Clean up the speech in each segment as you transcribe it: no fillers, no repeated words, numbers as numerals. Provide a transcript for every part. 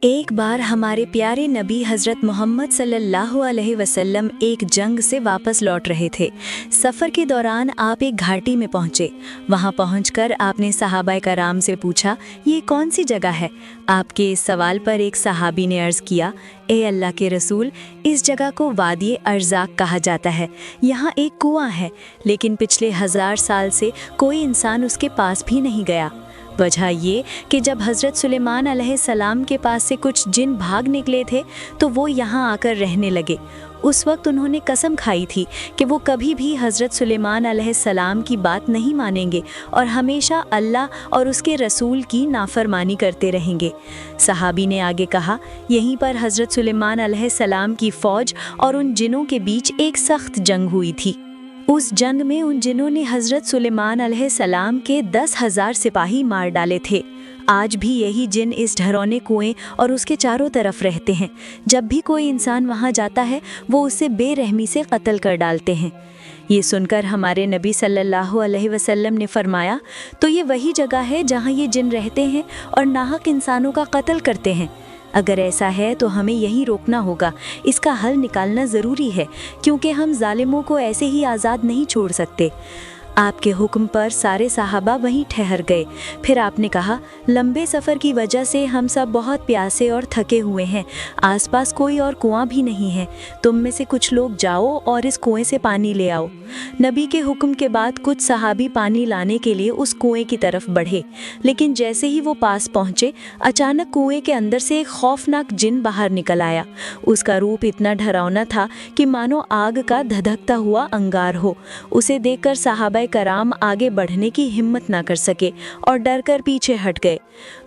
ایک بار ہمارے پیارے نبی حضرت محمد صلی اللہ علیہ وسلم ایک جنگ سے واپس لوٹ رہے تھے۔ سفر کے دوران آپ ایک گھاٹی میں پہنچے۔ وہاں پہنچ کر آپ نے صحابہ کرام سے پوچھا، یہ کون سی جگہ ہے؟ آپ کے اس سوال پر ایک صحابی نے عرض کیا، اے اللہ کے رسول، اس جگہ کو وادی ارزاق کہا جاتا ہے۔ یہاں ایک کنواں ہے، لیکن پچھلے 1000 سال سے کوئی انسان اس کے پاس بھی نہیں گیا۔ وجہ یہ کہ جب حضرت سلیمان علیہ السلام کے پاس سے کچھ جن بھاگ نکلے تھے تو وہ یہاں آ کر رہنے لگے۔ اس وقت انہوں نے قسم کھائی تھی کہ وہ کبھی بھی حضرت سلیمان علیہ السلام کی بات نہیں مانیں گے اور ہمیشہ اللہ اور اس کے رسول کی نافرمانی کرتے رہیں گے۔ صحابی نے آگے کہا، یہیں پر حضرت سلیمان علیہ السلام کی فوج اور ان جنوں کے بیچ ایک سخت جنگ ہوئی تھی۔ اس جنگ میں ان جنوں نے حضرت سلیمان علیہ السلام کے 10,000 سپاہی مار ڈالے تھے۔ آج بھی یہی جن اس ڈھرونے کنویں اور اس کے چاروں طرف رہتے ہیں۔ جب بھی کوئی انسان وہاں جاتا ہے وہ اسے بے رحمی سے قتل کر ڈالتے ہیں۔ یہ سن کر ہمارے نبی صلی اللہ علیہ وسلم نے فرمایا، تو یہ وہی جگہ ہے جہاں یہ جن رہتے ہیں اور ناحق انسانوں کا قتل کرتے ہیں۔ اگر ایسا ہے تو ہمیں یہی روکنا ہوگا، اس کا حل نکالنا ضروری ہے، کیونکہ ہم ظالموں کو ایسے ہی آزاد نہیں چھوڑ سکتے۔ آپ کے حکم پر سارے صحابہ وہیں ٹھہر گئے۔ پھر آپ نے کہا، لمبے سفر کی وجہ سے ہم سب بہت پیاسے اور تھکے ہوئے ہیں۔ آس پاس کوئی اور کنواں بھی نہیں ہے۔ تم میں سے کچھ لوگ جاؤ اور اس کنویں سے پانی لے آؤ۔ نبی کے حکم کے بعد کچھ صحابی پانی لانے کے لیے اس کنویں کی طرف بڑھے، لیکن جیسے ہی وہ پاس پہنچے، اچانک کنویں کے اندر سے ایک خوفناک جن باہر نکل آیا۔ اس کا روپ اتنا ڈراؤنا تھا کہ مانو آگ کا دھدکتا ہوا انگار ہو۔ اسے دیکھ کر صحابہ کرام آگے بڑھنے کی ہمت نہ کر سکے اور ڈر کر پیچھے ہٹ گئے،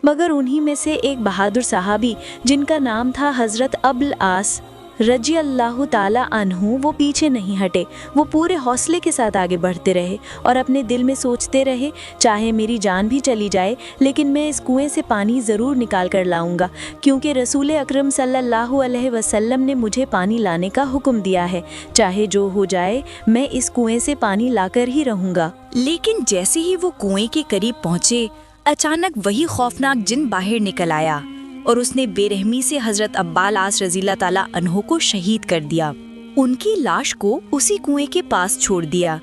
مگر انہی میں سے ایک بہادر صحابی جن کا نام تھا حضرت ابو العاص رضی اللہ تعالی عنہ، وہ پیچھے نہیں ہٹے۔ وہ پورے حوصلے کے ساتھ آگے بڑھتے رہے اور اپنے دل میں سوچتے رہے، چاہے میری جان بھی چلی جائے لیکن میں اس کنویں سے پانی ضرور نکال کر لاؤں گا، کیونکہ رسول اکرم صلی اللہ علیہ وسلم نے مجھے پانی لانے کا حکم دیا ہے۔ چاہے جو ہو جائے میں اس کنویں سے پانی لا کر ہی رہوں گا۔ لیکن جیسے ہی وہ کنویں کے قریب پہنچے، اچانک وہی خوفناک جن باہر نکل آیا اور اس نے بے رحمی سے حضرت ابو العاص رضی اللہ تعالیٰ عنہ کو شہید کر دیا۔ ان کی لاش کو اسی کنویں کے پاس چھوڑ دیا۔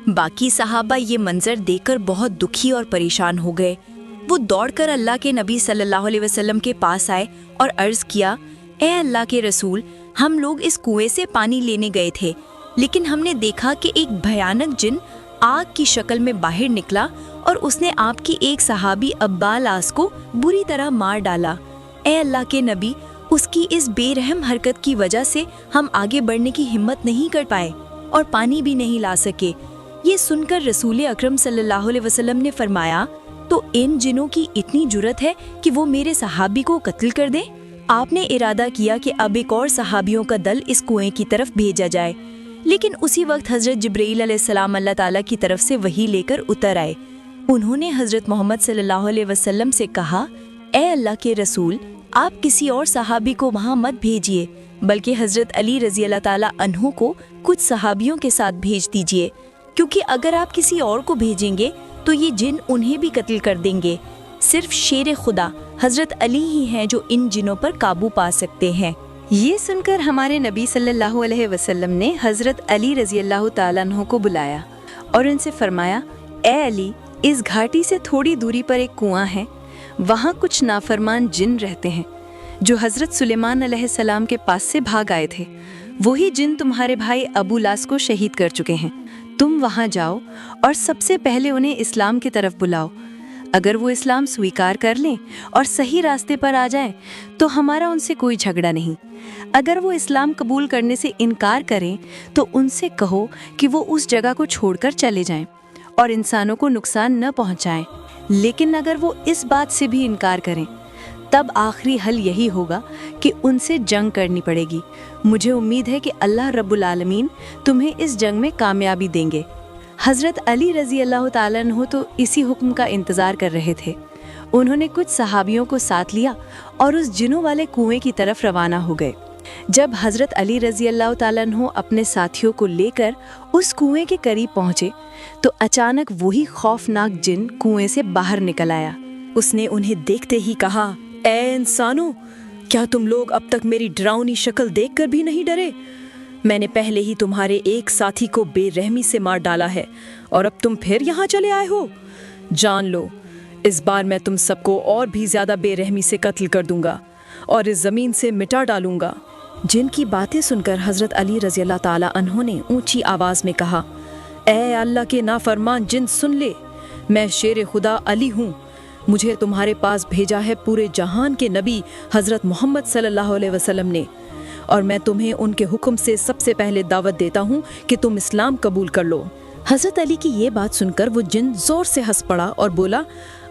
باقی صحابہ یہ منظر دیکھ کر بہت دکھی اور پریشان ہو گئے۔ وہ دوڑ کر اللہ کے نبی صلی اللہ علیہ وسلم کے پاس آئے اور عرض کیا، اے اللہ کے رسول، ہم لوگ اس کنویں سے پانی لینے گئے تھے، لیکن ہم نے دیکھا کہ ایک بھیانک جن آگ کی شکل میں باہر نکلا اور اس نے آپ کی ایک صحابی ابو العاص کو بری طرح مار ڈالا۔ اے اللہ کے نبی، اس کی اس بے رحم حرکت کی وجہ سے ہم آگے بڑھنے کی ہمت نہیں کر پائے اور پانی بھی نہیں لا سکے۔ یہ سن کر رسول اکرم صلی اللہ علیہ وسلم نے فرمایا، تو ان جنوں کی اتنی جرت ہے کہ وہ میرے صحابی کو قتل کر دیں؟ آپ نے ارادہ کیا کہ اب ایک اور صحابیوں کا دل اس کنویں کی طرف بھیجا جائے، لیکن اسی وقت حضرت جبرائیل علیہ السلام اللہ تعالیٰ کی طرف سے وحی لے کر اتر آئے۔ انہوں نے حضرت محمد صلی اللہ علیہ وسلم سے کہا، اے اللہ کے رسول، آپ کسی اور صحابی کو وہاں مت بھیجیے، بلکہ حضرت علی رضی اللہ تعالیٰ عنہ کو کچھ صحابیوں کے ساتھ بھیج دیجیے، کیونکہ اگر آپ کسی اور کو بھیجیں گے تو یہ جن انہیں بھی قتل کر دیں گے۔ صرف شیر خدا حضرت علی ہی ہیں جو ان جنوں پر قابو پا سکتے ہیں۔ یہ سن کر ہمارے نبی صلی اللہ علیہ وسلم نے حضرت علی رضی اللہ تعالیٰ عنہ کو بلایا اور ان سے فرمایا، اے علی، اس گھاٹی سے تھوڑی دوری پر ایک کنواں ہے، وہاں کچھ نافرمان جن رہتے ہیں جو حضرت سلیمان علیہ السلام کے پاس سے بھاگ آئے تھے۔ وہی جن تمہارے بھائی ابو العاص کو شہید کر چکے ہیں۔ تم وہاں جاؤ اور سب سے پہلے انہیں اسلام کی طرف بلاؤ۔ اگر وہ اسلام سویکار کر لیں اور صحیح راستے پر آ جائیں تو ہمارا ان سے کوئی جھگڑا نہیں۔ اگر وہ اسلام قبول کرنے سے انکار کریں تو ان سے کہو کہ وہ اس جگہ کو چھوڑ کر چلے جائیں اور انسانوں کو نقصان نہ پہنچائیں۔ لیکن اگر وہ اس بات سے بھی انکار کریں تب آخری حل یہی ہوگا کہ ان سے جنگ کرنی پڑے گی۔ مجھے امید ہے کہ اللہ رب العالمین تمہیں اس جنگ میں کامیابی دیں گے۔ حضرت علی رضی اللہ تعالیٰ عنہ تو اسی حکم کا انتظار کر رہے تھے۔ انہوں نے کچھ صحابیوں کو ساتھ لیا اور اس جنوں والے کنویں کی طرف روانہ ہو گئے۔ جب حضرت علی رضی اللہ تعالیٰ عنہ اپنے ساتھیوں کو لے کر اس کنویں کے قریب پہنچے تو اچانک وہی خوفناک جن کنویں سے باہر نکل آیا۔ اس نے انہیں دیکھتے ہی کہا، اے انسانوں، کیا تم لوگ اب تک میری ڈراؤنی شکل دیکھ کر بھی نہیں ڈرے؟ میں نے پہلے ہی تمہارے ایک ساتھی کو بے رحمی سے مار ڈالا ہے اور اب تم پھر یہاں چلے آئے ہو؟ جان لو اس بار میں تم سب کو اور بھی زیادہ بے رحمی سے قتل کر دوں گا اور اس زمین سے مٹا ڈالوں گا۔ جن کی باتیں سن کر حضرت علی رضی اللہ تعالیٰ عنہ نے اونچی آواز میں کہا، اے اللہ کے نافرمان جن سن لے، میں شیر خدا علی ہوں، مجھے تمہارے پاس بھیجا ہے پورے جہان کے نبی حضرت محمد صلی اللہ علیہ وسلم نے، اور میں تمہیں ان کے حکم سے سب سے پہلے دعوت دیتا ہوں کہ تم اسلام قبول کر لو۔ حضرت علی کی یہ بات سن کر وہ جن زور سے ہنس پڑا اور بولا،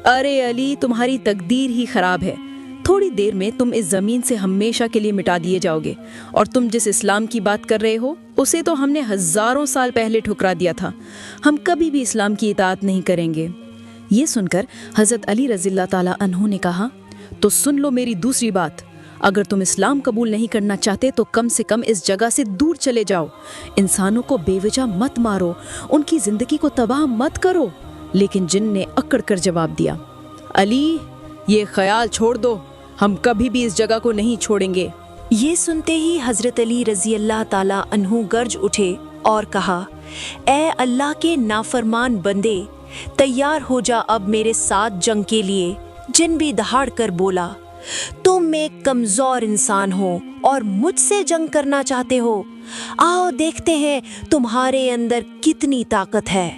ارے علی، تمہاری تقدیر ہی خراب ہے، تھوڑی دیر میں تم اس زمین سے ہمیشہ کے لیے مٹا دیے جاؤ گے، اور تم جس اسلام کی بات کر رہے ہو اسے تو ہم نے ہزاروں سال پہلے ٹھکرا دیا تھا، ہم کبھی بھی اسلام کی اطاعت نہیں کریں گے۔ یہ سن کر حضرت علی رضی اللہ تعالیٰ عنہ نے کہا، تو سن لو میری دوسری بات، اگر تم اسلام قبول نہیں کرنا چاہتے تو کم سے کم اس جگہ سے دور چلے جاؤ، انسانوں کو بے وجہ مت مارو، ان کی زندگی کو تباہ مت کرو۔ لیکن جن نے اکڑ کر جواب دیا، علی یہ خیال چھوڑ دو، ہم کبھی بھی اس جگہ کو نہیں چھوڑیں گے۔ یہ سنتے ہی حضرت علی رضی اللہ تعالیٰ عنہ گرج اٹھے اور کہا، اے اللہ کے نافرمان بندے، تیار ہو جا اب میرے ساتھ جنگ کے لیے۔ جن بھی دہاڑ کر بولا، تم ایک کمزور انسان ہو اور مجھ سے جنگ کرنا چاہتے ہو، آؤ دیکھتے ہیں تمہارے اندر کتنی طاقت ہے۔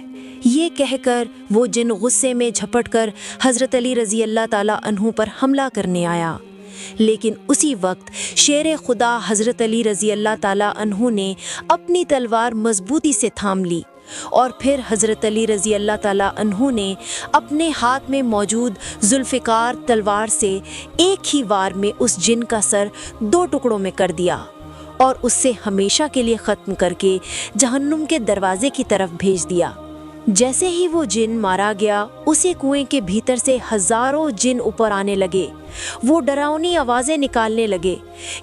یہ کہہ کر وہ جن غصے میں جھپٹ کر حضرت علی رضی اللہ تعالیٰ عنہ پر حملہ کرنے آیا، لیکن اسی وقت شیر خدا حضرت علی رضی اللہ تعالیٰ عنہ نے اپنی تلوار مضبوطی سے تھام لی، اور پھر حضرت علی رضی اللہ تعالیٰ عنہ نے اپنے ہاتھ میں موجود ذوالفقار تلوار سے ایک ہی وار میں اس جن کا سر 2 ٹکڑوں میں کر دیا اور اس سے ہمیشہ کے لیے ختم کر کے جہنم کے دروازے کی طرف بھیج دیا۔ جیسے ہی وہ جن مارا گیا، اسی کنویں کے بھیتر سے ہزاروں جن اوپر آنے لگے، وہ ڈراؤنی آوازیں نکالنے لگے،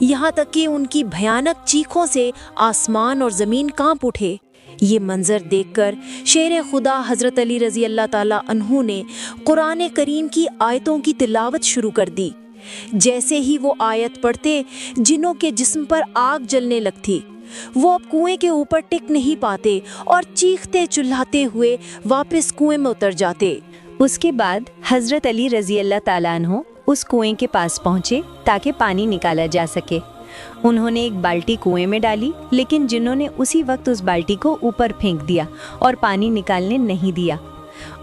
یہاں تک کہ ان کی بھیانک چیخوں سے آسمان اور زمین کانپ اٹھے۔ یہ منظر دیکھ کر شیر خدا حضرت علی رضی اللہ تعالیٰ عنہ نے قرآن کریم کی آیتوں کی تلاوت شروع کر دی۔ جیسے ہی وہ آیت پڑھتے، جنوں کے جسم پر آگ جلنے لگتی، وہ اب کنویں کے اوپر ٹک نہیں پاتے اور چیختے چلاتے ہوئے واپس کنویں میں اتر جاتے۔ اس کے بعد حضرت علی رضی اللہ تعالیٰ عنہ اس کنویں کے پاس پہنچے تاکہ پانی نکالا جا سکے۔ انہوں نے ایک بالٹی کنویں میں ڈالی، لیکن جنہوں نے اسی وقت اس بالٹی کو اوپر پھینک دیا اور پانی نکالنے نہیں دیا۔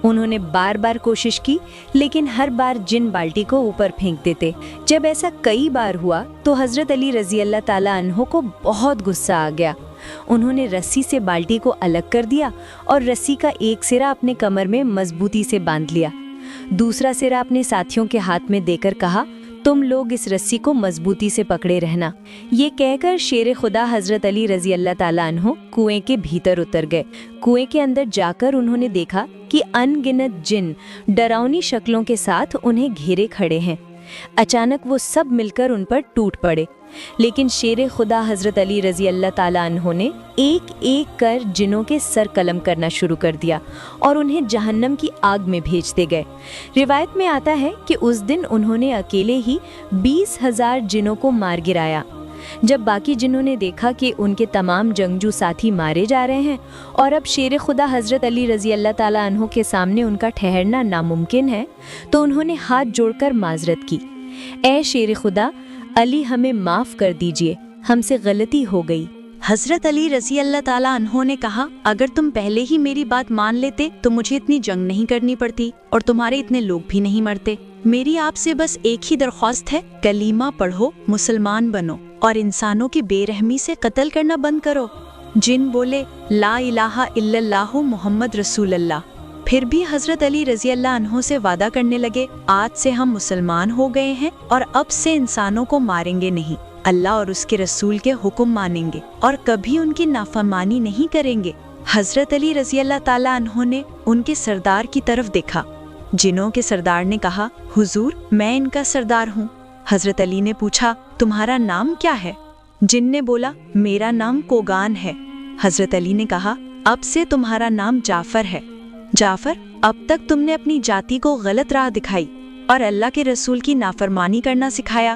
انہوں نے بار بار کوشش کی، لیکن ہر بار جن بالٹی کو اوپر پھینک دیتے۔ جب ایسا کئی بار ہوا تو حضرت علی رضی اللہ تعالیٰ عنہ کو بہت غصہ آ گیا۔ انہوں نے رسی سے بالٹی کو الگ کر دیا اور رسی کا ایک سرا اپنے کمر میں مضبوطی سے باندھ لیا، دوسرا سرا اپنے ساتھیوں کے ہاتھ میں دے کر کہا، تم لوگ اس رسی کو مضبوطی سے پکڑے رہنا۔ یہ کہہ کر شیر خدا حضرت علی رضی اللہ تعالیٰ عنہ کنویں کے بھیتر اتر گئے۔ کنویں کے اندر جا کر انہوں نے دیکھا کہ ان گنت جن ڈراؤنی شکلوں کے ساتھ انہیں گھیرے کھڑے ہیں۔ اچانک وہ سب مل کر ان پر ٹوٹ پڑے، لیکن شیر خدا حضرت علی رضی اللہ تعالیٰ عنہ نے ایک ایک کر جنوں کے سر قلم کرنا شروع کر دیا اور انہیں جہنم کی آگ میں بھیجتے گئے۔ روایت میں آتا ہے کہ اس دن انہوں نے اکیلے ہی 20,000 جنوں کو مار گرایا۔ جب باقی جنوں نے دیکھا کہ ان کے تمام جنگجو ساتھی مارے جا رہے ہیں اور اب شیر خدا حضرت علی رضی اللہ تعالیٰ عنہ کے سامنے ان کا ٹھہرنا ناممکن ہے، تو انہوں نے ہاتھ جوڑ کر معذرت کی، اے شیر خدا، علی ہمیں معاف کر دیجئے، ہم سے غلطی ہو گئی۔ حضرت علی رضی اللہ تعالیٰ عنہ نے کہا، اگر تم پہلے ہی میری بات مان لیتے تو مجھے اتنی جنگ نہیں کرنی پڑتی اور تمہارے اتنے لوگ بھی نہیں مرتے۔ میری آپ سے بس ایک ہی درخواست ہے، کلمہ پڑھو، مسلمان بنو اور انسانوں کی بے رحمی سے قتل کرنا بند کرو۔ جن بولے، لا الہ الا اللہ محمد رسول اللہ۔ پھر بھی حضرت علی رضی اللہ عنہ سے وعدہ کرنے لگے، آج سے ہم مسلمان ہو گئے ہیں اور اب سے انسانوں کو ماریں گے نہیں، اللہ اور اس کے رسول کے حکم مانیں گے اور کبھی ان کی نافرمانی نہیں کریں گے۔ حضرت علی رضی اللہ تعالیٰ عنہ نے ان کے سردار کی طرف دیکھا۔ جنوں کے سردار نے کہا، حضور میں ان کا سردار ہوں۔ حضرت علی نے پوچھا، تمہارا نام کیا ہے؟ جن نے بولا، میرا نام کوگان ہے۔ حضرت علی نے کہا، اب سے تمہارا نام جعفر ہے۔ جعفر، اب تک تم نے اپنی جاتی کو غلط راہ دکھائی اور اللہ کے رسول کی نافرمانی کرنا سکھایا،